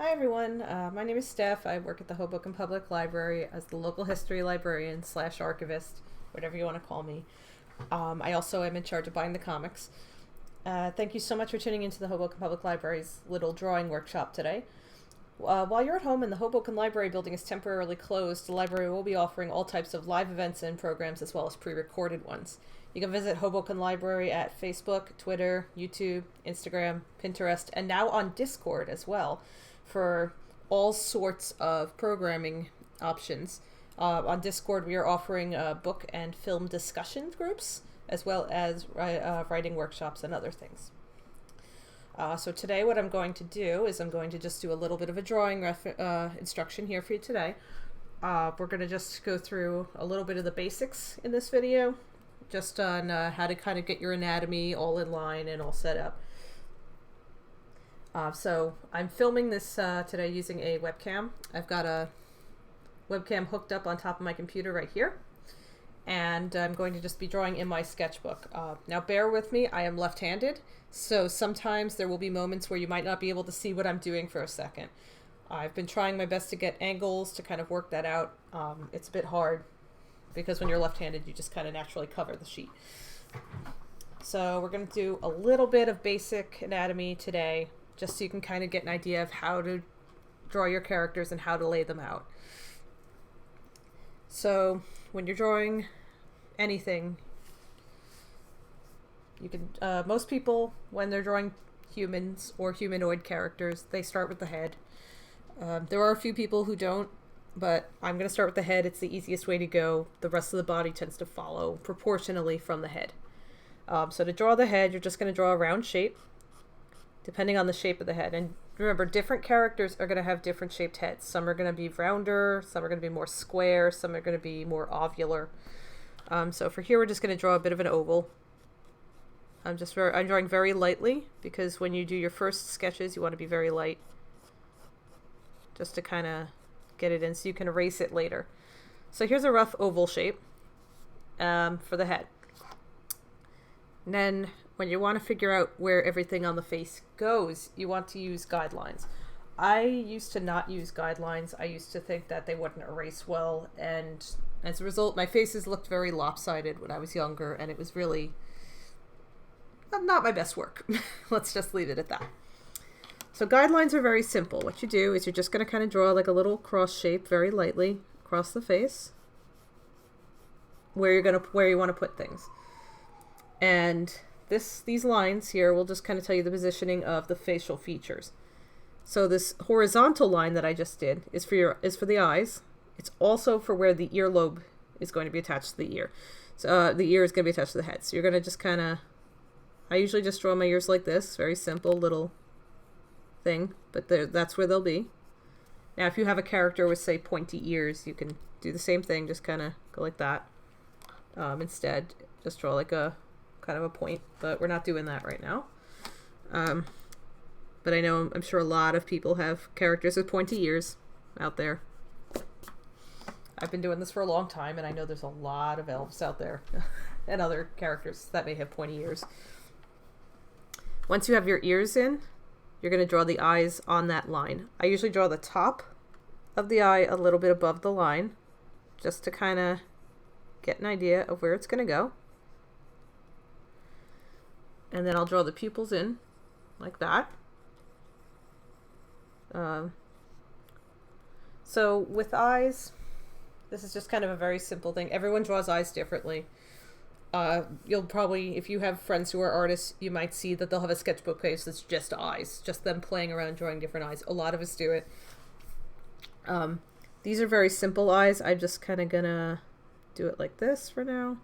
Hi everyone, my name is Steph. I work at the Hoboken Public Library as the local history librarian slash archivist, whatever you want to call me. I also am in charge of buying the comics. Thank you so much for tuning into the Hoboken Public Library's little drawing workshop today. While you're at home and the Hoboken Library building is temporarily closed, the library will be offering all types of live events and programs as well as pre-recorded ones. You can visit Hoboken Library at Facebook, Twitter, YouTube, Instagram, Pinterest, and now on Discord as well for all sorts of programming options. On Discord, we are offering book and film discussion groups as well as writing workshops and other things. So today what I'm going to do is I'm going to just do a little bit of a drawing instruction here for you today. We're going to just go through a little bit of the basics in this video, just on how to kind of get your anatomy all in line and all set up. So I'm filming this today using a webcam. I've got a webcam hooked up on top of my computer right here, and I'm going to just be drawing in my sketchbook. Now bear with me, I am left-handed, so sometimes there will be moments where you might not be able to see what I'm doing for a second. I've been trying my best to get angles to kind of work that out. It's a bit hard because when you're left-handed you just kind of naturally cover the sheet. So we're going to do a little bit of basic anatomy today, just so you can kind of get an idea of how to draw your characters and how to lay them out. So when you're drawing anything, you can most people, when they're drawing humans or humanoid characters, they start with the head. There are a few people who don't, but I'm going to start with the head. It's the easiest way to go. The rest of the body tends to follow proportionally from the head. So to draw the head, you're just going to draw a round shape depending on the shape of the head. And remember, different characters are going to have different shaped heads. Some are going to be rounder, some are going to be more square, some are going to be more ovular. So for here, we're just going to draw a bit of an oval. I'm drawing very lightly, because when you do your first sketches, you want to be very light, just to kind of get it in so you can erase it later. So here's a rough oval shape for the head. And then when you want to figure out where everything on the face goes, you want to use guidelines. I used to not use guidelines. I used to think that they wouldn't erase well, and as a result, my faces looked very lopsided when I was younger, and it was really not my best work. Let's just leave it at that. So guidelines are very simple. What you do is you're just going to kind of draw like a little cross shape very lightly across the face where you want to put things. And these lines here will just kind of tell you the positioning of the facial features. So this horizontal line that I just did is for the eyes. It's also for where the earlobe is going to be attached to the ear. So the ear is going to be attached to the head. So you're going to just kind of, I usually just draw my ears like this, very simple little thing, but that's where they'll be. Now if you have a character with, say, pointy ears, you can do the same thing, just kind of go like that. Instead, just draw like a kind of a point, but we're not doing that right now. But I'm sure a lot of people have characters with pointy ears out there. I've been doing this for a long time, and I know there's a lot of elves out there and other characters that may have pointy ears. Once you have your ears in, you're going to draw the eyes on that line. I usually draw the top of the eye a little bit above the line, just to kind of get an idea of where it's going to go. And then I'll draw the pupils in like that. So with eyes, this is just kind of a very simple thing. Everyone draws eyes differently. You'll probably, if you have friends who are artists, you might see that they'll have a sketchbook page that's just eyes, just them playing around drawing different eyes. A lot of us do it. These are very simple eyes. I'm just kind of gonna do it like this for now.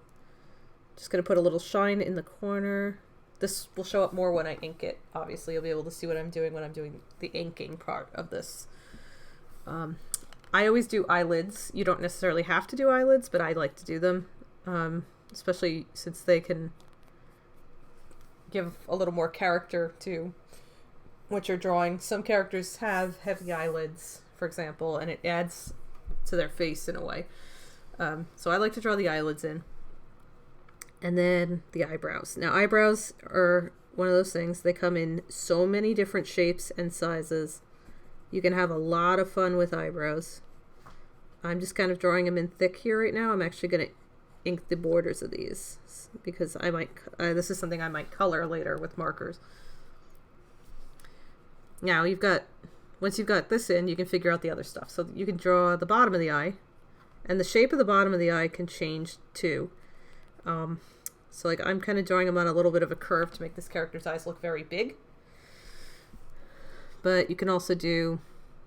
Just gonna put a little shine in the corner. This will show up more when I ink it. Obviously, you'll be able to see what I'm doing when I'm doing the inking part of this. I always do eyelids. You don't necessarily have to do eyelids, but I like to do them, especially since they can give a little more character to what you're drawing. Some characters have heavy eyelids, for example, and it adds to their face in a way. So I like to draw the eyelids in. And then the eyebrows. Now, eyebrows are one of those things. They come in so many different shapes and sizes You can have a lot of fun with eyebrows. I'm just kind of drawing them in thick here right now. I'm actually going to ink the borders of these because I might, this is something I might color later with markers. Now once you've got this in, you can figure out the other stuff. So you can draw the bottom of the eye, and the shape of the bottom of the eye can change too. So like I'm kind of drawing them on a little bit of a curve to make this character's eyes look very big. But you can also do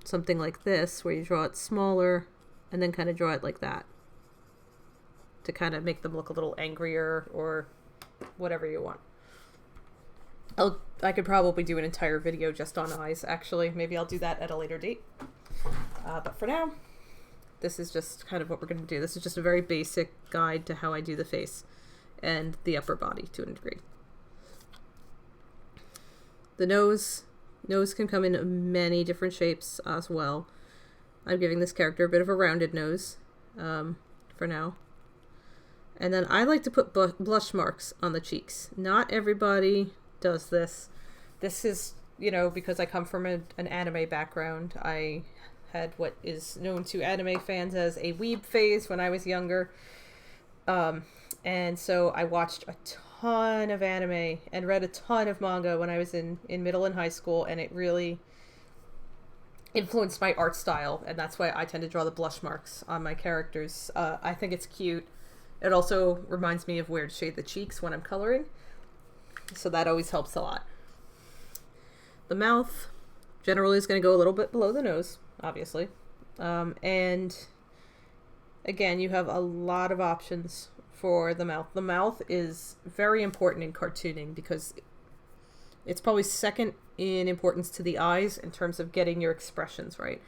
something like this where you draw it smaller and then kind of draw it like that to kind of make them look a little angrier or whatever you want. I could probably do an entire video just on eyes, actually. Maybe I'll do that at a later date. But for now, this is just kind of what we're going to do. This is just a very basic guide to how I do the face and the upper body to a degree. The nose can come in many different shapes as well. I'm giving this character a bit of a rounded nose for now. And then I like to put blush marks on the cheeks. Not everybody does this. This is, you know, because I come from an anime background. I had what is known to anime fans as a weeb phase when I was younger. And so I watched a ton of anime and read a ton of manga when I was in middle and high school, and it really influenced my art style, and that's why I tend to draw the blush marks on my characters. I think it's cute. It also reminds me of where to shade the cheeks when I'm coloring, so that always helps a lot. The mouth generally is going to go a little bit below the nose, obviously. And again, you have a lot of options for the mouth. The mouth is very important in cartooning because it's probably second in importance to the eyes in terms of getting your expressions right.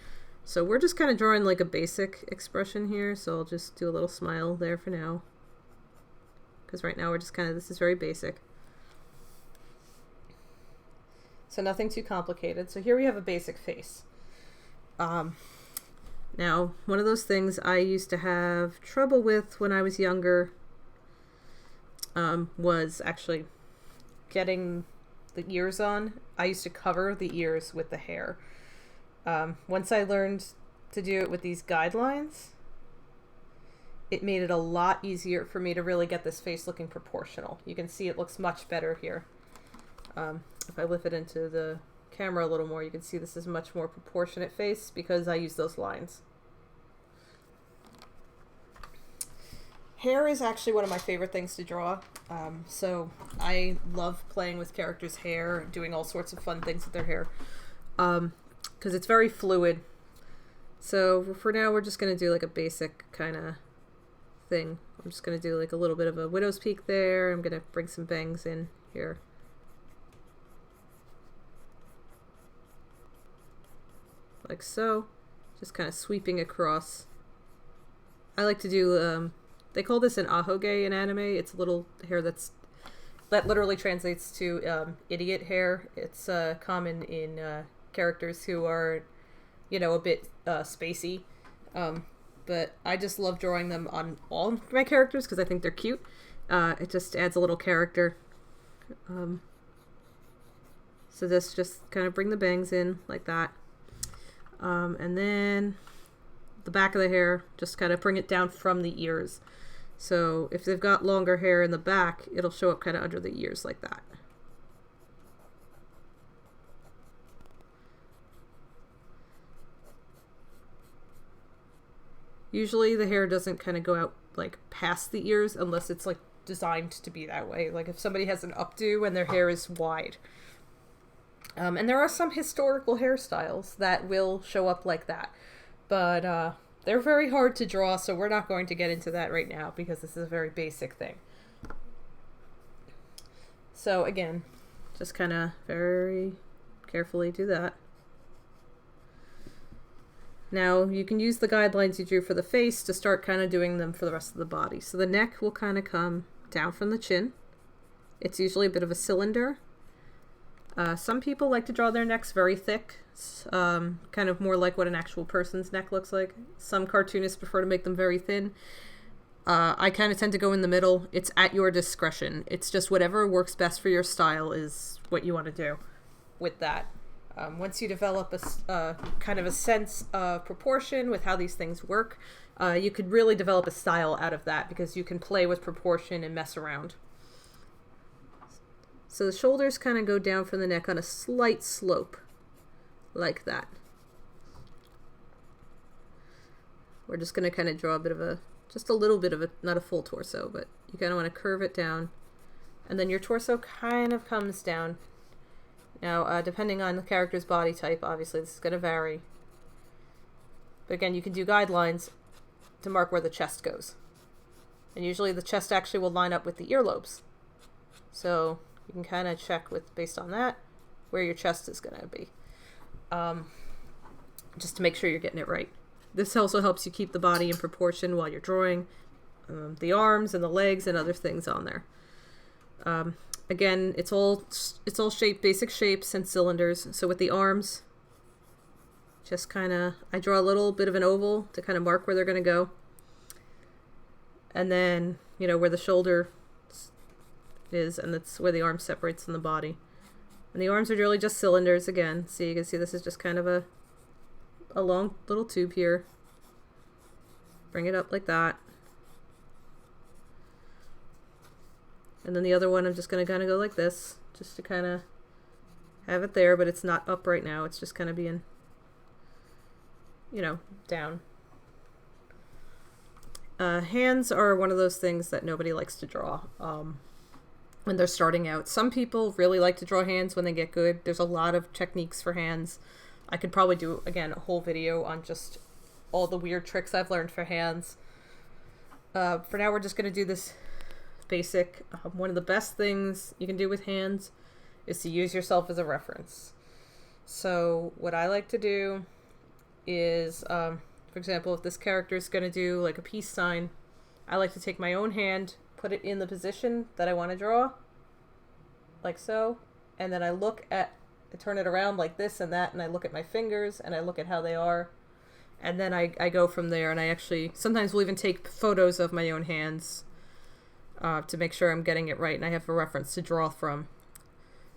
So we're just kind of drawing like a basic expression here. So I'll just do a little smile there for now. Because right now we're just kind of, this is very basic. So nothing too complicated. So here we have a basic face. Now, one of those things I used to have trouble with when I was younger was actually getting the ears on. I used to cover the ears with the hair. Once I learned to do it with these guidelines, it made it a lot easier for me to really get this face looking proportional. You can see it looks much better here. If I lift it into the camera a little more, you can see this is a much more proportionate face because I use those lines. Hair is actually one of my favorite things to draw. So I love playing with characters' hair, doing all sorts of fun things with their hair. Because it's very fluid. So for now, we're just going to do like a basic kind of thing. I'm just going to do like a little bit of a widow's peak there. I'm going to bring some bangs in here. Like so. Just kind of sweeping across. I like to do, they call this an ahoge in anime. It's a little hair that literally translates to idiot hair. It's common in characters who are, you know, a bit spacey. But I just love drawing them on all my characters because I think they're cute. It just adds a little character. So this just kind of bring the bangs in like that. And then the back of the hair, just kind of bring it down from the ears. So if they've got longer hair in the back, it'll show up kind of under the ears like that. Usually the hair doesn't kind of go out like past the ears unless it's like designed to be that way. Like if somebody has an updo and their hair is wide. And there are some historical hairstyles that will show up like that. But they're very hard to draw, so we're not going to get into that right now because this is a very basic thing. So again, just kind of very carefully do that. Now you can use the guidelines you drew for the face to start kind of doing them for the rest of the body. So the neck will kind of come down from the chin. It's usually a bit of a cylinder. Some people like to draw their necks very thick, kind of more like what an actual person's neck looks like. Some cartoonists prefer to make them very thin. I kind of tend to go in the middle. It's at your discretion. It's just whatever works best for your style is what you want to do with that. Once you develop a kind of a sense of proportion with how these things work, you could really develop a style out of that because you can play with proportion and mess around. So the shoulders kind of go down from the neck on a slight slope, like that. We're just going to kind of draw a bit of a, just a little bit of a, not a full torso, but you kind of want to curve it down. And then your torso kind of comes down. Now, depending on the character's body type, obviously this is going to vary. But again, you can do guidelines to mark where the chest goes. And usually the chest actually will line up with the earlobes. So you can kind of check with, based on that, where your chest is going to be. Just to make sure you're getting it right. This also helps you keep the body in proportion while you're drawing the arms and the legs and other things on there. Again, it's all shape, basic shapes and cylinders. So with the arms, just kind of, I draw a little bit of an oval to kind of mark where they're going to go. And then, you know, where the shoulder is, and that's where the arm separates from the body. And the arms are really just cylinders again. So you can see this is just kind of a long little tube here. Bring it up like that. And then the other one I'm just going to kind of go like this, just to kind of have it there, but it's not up right now. It's just kind of being, you know, down. Hands are one of those things that nobody likes to draw when they're starting out. Some people really like to draw hands when they get good. There's a lot of techniques for hands. I could probably do, again, a whole video on just all the weird tricks I've learned for hands. For now, we're just going to do this basic. One of the best things you can do with hands is to use yourself as a reference. So what I like to do is, for example, if this character is going to do like a peace sign, I like to take my own hand, put it in the position that I want to draw, like so, and then I turn it around like this and that, and I look at my fingers, and I look at how they are, and then I go from there, and I actually, sometimes will even take photos of my own hands to make sure I'm getting it right, and I have a reference to draw from.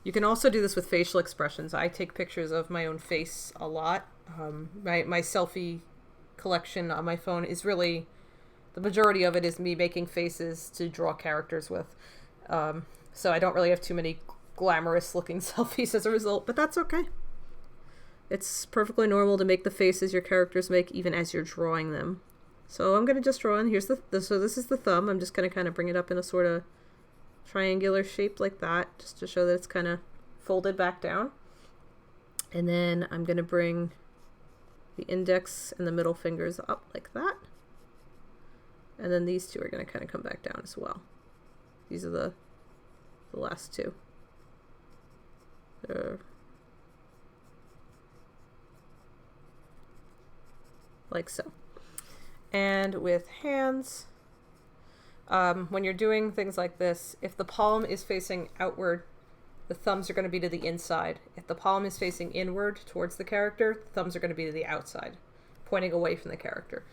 You can also do this with facial expressions. I take pictures of my own face a lot. My selfie collection on my phone is really, the majority of it is me making faces to draw characters with. So I don't really have too many glamorous looking selfies as a result, but that's okay. It's perfectly normal to make the faces your characters make even as you're drawing them. So I'm going to just draw in, so this is the thumb. I'm just going to kind of bring it up in a sort of triangular shape like that, just to show that it's kind of folded back down. And then I'm going to bring the index and the middle fingers up like that. And then these two are going to kind of come back down as well. These are the last two. Like so. And with hands, when you're doing things like this, if the palm is facing outward, the thumbs are going to be to the inside. If the palm is facing inward towards the character, the thumbs are going to be to the outside, pointing away from the character.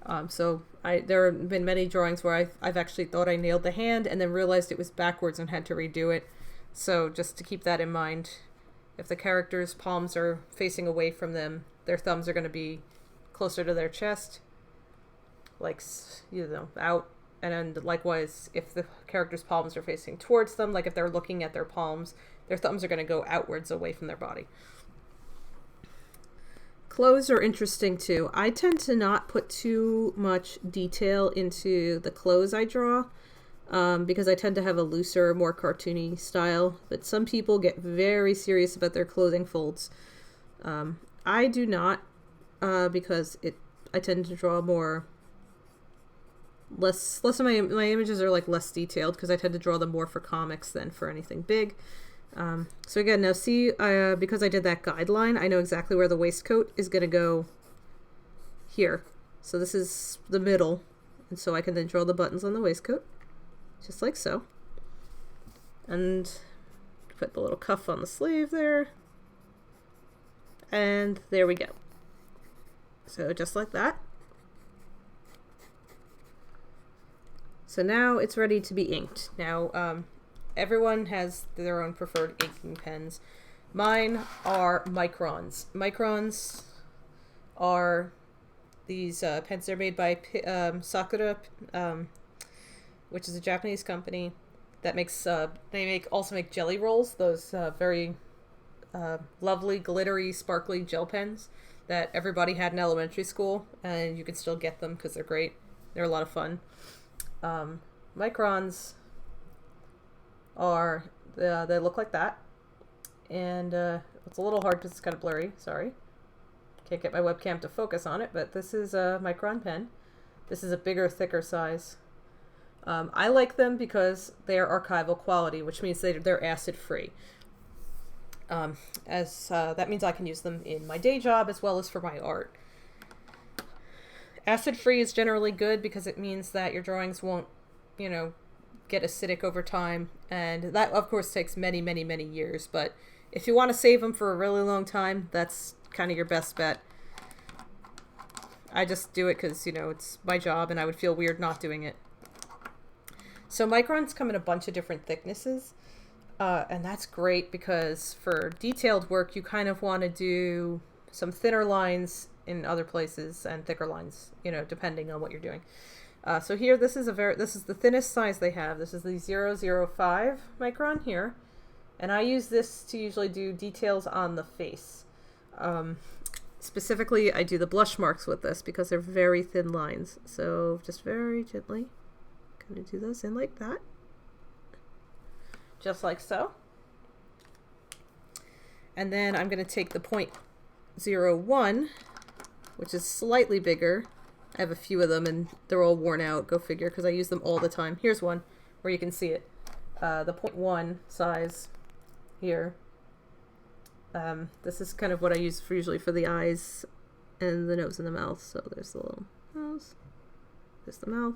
There have been many drawings where I've actually thought I nailed the hand and then realized it was backwards and had to redo it. So just to keep that in mind, if the character's palms are facing away from them, their thumbs are going to be closer to their chest, like, you know, out. And then likewise, if the character's palms are facing towards them, like if they're looking at their palms, their thumbs are going to go outwards away from their body. Clothes are interesting too. I tend to not put too much detail into the clothes I draw because I tend to have a looser, more cartoony style. But some people get very serious about their clothing folds. I do not because I tend to draw less of my images are like less detailed because I tend to draw them more for comics than for anything big. So again, now see, because I did that guideline, I know exactly where the waistcoat is going to go here. So this is the middle, and so I can then draw the buttons on the waistcoat, just like so. And put the little cuff on the sleeve there. And there we go. So just like that. So now it's ready to be inked. Now, everyone has their own preferred inking pens. Mine are Microns. Microns are these pens. They're made by Sakura, which is a Japanese company that makes. They also make jelly rolls. Those very lovely, glittery, sparkly gel pens that everybody had in elementary school, and you can still get them because they're great. They're a lot of fun. Microns are they look like that, and it's a little hard because it's kind of blurry. Sorry, can't get my webcam to focus on it, but this is a Micron pen. This is a bigger, thicker size. I like them because they are archival quality, which means they're acid free. That means I can use them in my day job as well as for my art. Acid free is generally good because it means that your drawings won't, get acidic over time, and that of course takes many, many, many years, but if you want to save them for a really long time, that's kind of your best bet. I just do it because, it's my job and I would feel weird not doing it. So Microns come in a bunch of different thicknesses. And that's great because for detailed work, you kind of want to do some thinner lines in other places and thicker lines, depending on what you're doing. So here, this is the thinnest size they have. This is the 005 micron here. And I use this to usually do details on the face. Specifically, I do the blush marks with this because they're very thin lines. So just very gently, kind of do those in like that. Just like so. And then I'm going to take the 0.01, which is slightly bigger. I have a few of them and they're all worn out, go figure, because I use them all the time. Here's one where you can see it. The 0.1 size here. This is kind of what I use usually for the eyes and the nose and the mouth. So there's the little nose, there's the mouth.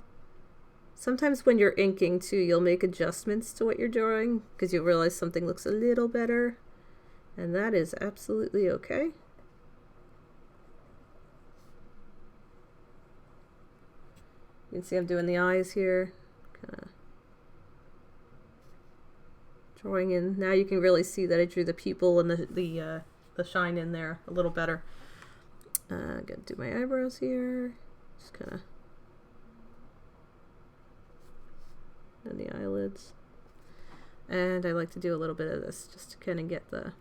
Sometimes when you're inking too, you'll make adjustments to what you're drawing because you'll realize something looks a little better, and that is absolutely okay. You can see I'm doing the eyes here, kind of drawing in. Now you can really see that I drew the pupil and the shine in there a little better. I'm gonna do my eyebrows here, just kind of. And the eyelids, and I like to do a little bit of this just to kind of get to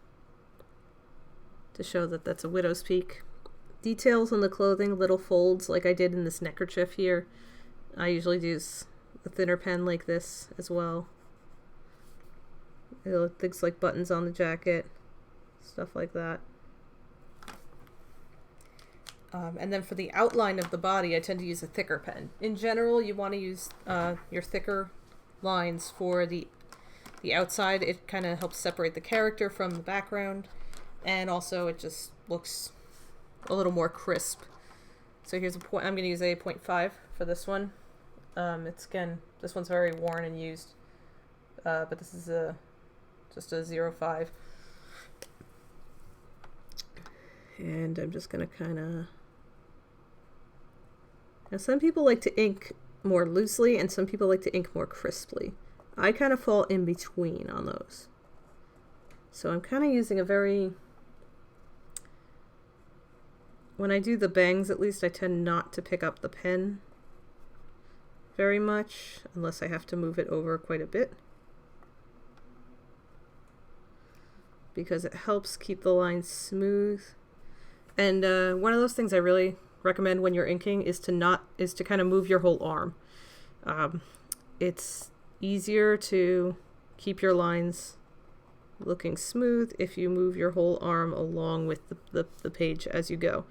show that that's a widow's peak. Details on the clothing, little folds like I did in this neckerchief here. I usually use a thinner pen like this as well. Things like buttons on the jacket, stuff like that. And then for the outline of the body, I tend to use a thicker pen. In general, you want to use your thicker lines for the outside. It kind of helps separate the character from the background, and also it just looks a little more crisp. So here's a point. I'm going to use a 0.5 for this one. This one's very worn and used, but this is just a 0.5. And I'm just going to kind of. Now, some people like to ink more loosely, and some people like to ink more crisply. I kind of fall in between on those. So I'm kind of using when I do the bangs, at least, I tend not to pick up the pen very much, unless I have to move it over quite a bit. Because it helps keep the lines smooth. And one of those things I really recommend when you're inking is to kind of move your whole arm. It's easier to keep your lines looking smooth if you move your whole arm along with the page as you go.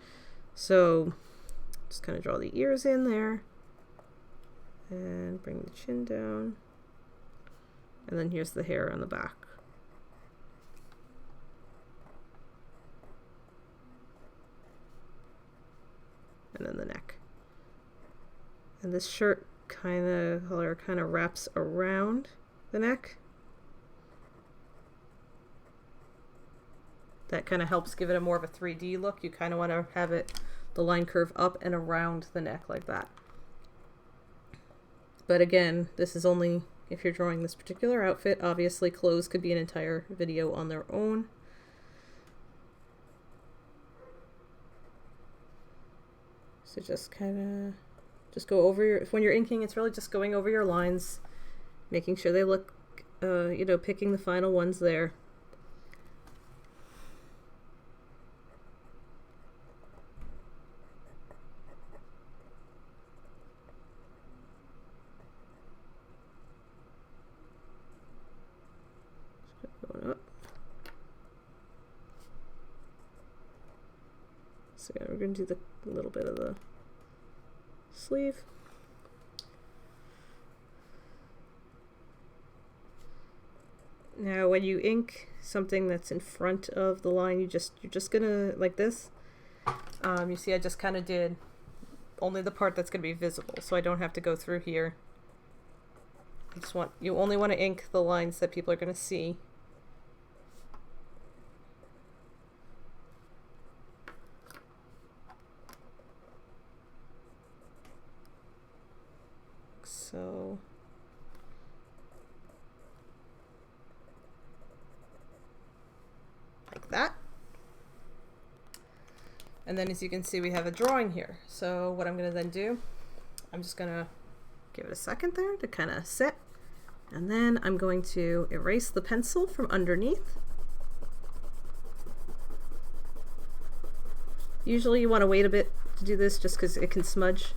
So just kind of draw the ears in there and bring the chin down, and then here's the hair on the back. And then the neck. And this shirt color kind of wraps around the neck. That kind of helps give it a more of a 3D look. You kind of want to have the line curve up and around the neck like that. But again, this is only if you're drawing this particular outfit. Obviously, clothes could be an entire video on their own. So just kind of, just go over your, when you're inking, it's really just going over your lines, making sure they look, you know, picking the final ones there. Going up. So yeah, we're going to do the little bit of the sleeve. Now when you ink something that's in front of the line, you're just gonna, like this, you see I just kind of did only the part that's gonna be visible, so I don't have to go through here. You only want to ink the lines that people are gonna see. So like that. And then as you can see, we have a drawing here. So what I'm going to then do, I'm just going to give it a second there to kind of sit. And then I'm going to erase the pencil from underneath. Usually you want to wait a bit to do this just because it can smudge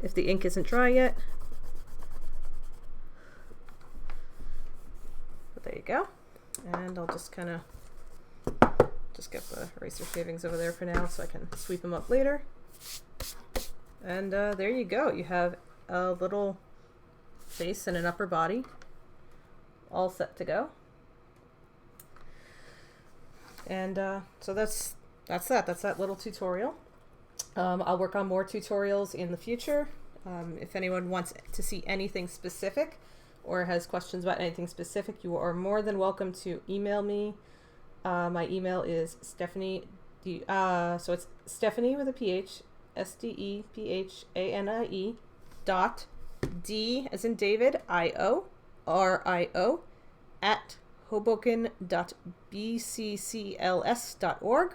if the ink isn't dry yet. But there you go. And I'll just kind of just get the eraser shavings over there for now so I can sweep them up later. And there you go. You have a little face and an upper body all set to go. And so that's that little tutorial. I'll work on more tutorials in the future. If anyone wants to see anything specific or has questions about anything specific, you are more than welcome to email me. My email is Stephanie, so it's Stephanie with a PH, STEPHANIE dot D as in David, IO, at Hoboken.bccls.org.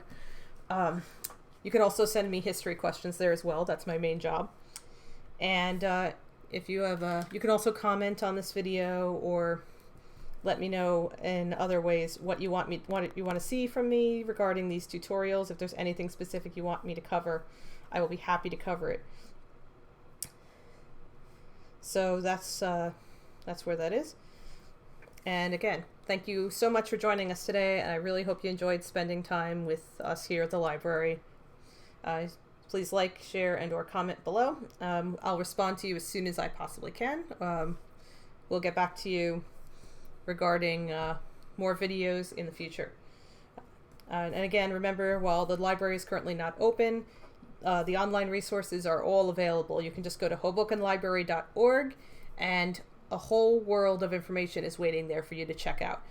You can also send me history questions there as well. That's my main job. And if you have, you can also comment on this video or let me know in other ways what you want to see from me regarding these tutorials. If there's anything specific you want me to cover, I will be happy to cover it. So that's where that is. And again, thank you so much for joining us today, and I really hope you enjoyed spending time with us here at the library. Please like, share, and or comment below. I'll respond to you as soon as I possibly can. We'll get back to you regarding more videos in the future. And again, remember, while the library is currently not open, the online resources are all available. You can just go to hobokenlibrary.org and a whole world of information is waiting there for you to check out.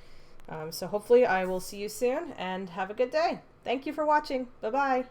So hopefully I will see you soon and have a good day. Thank you for watching. Bye-bye.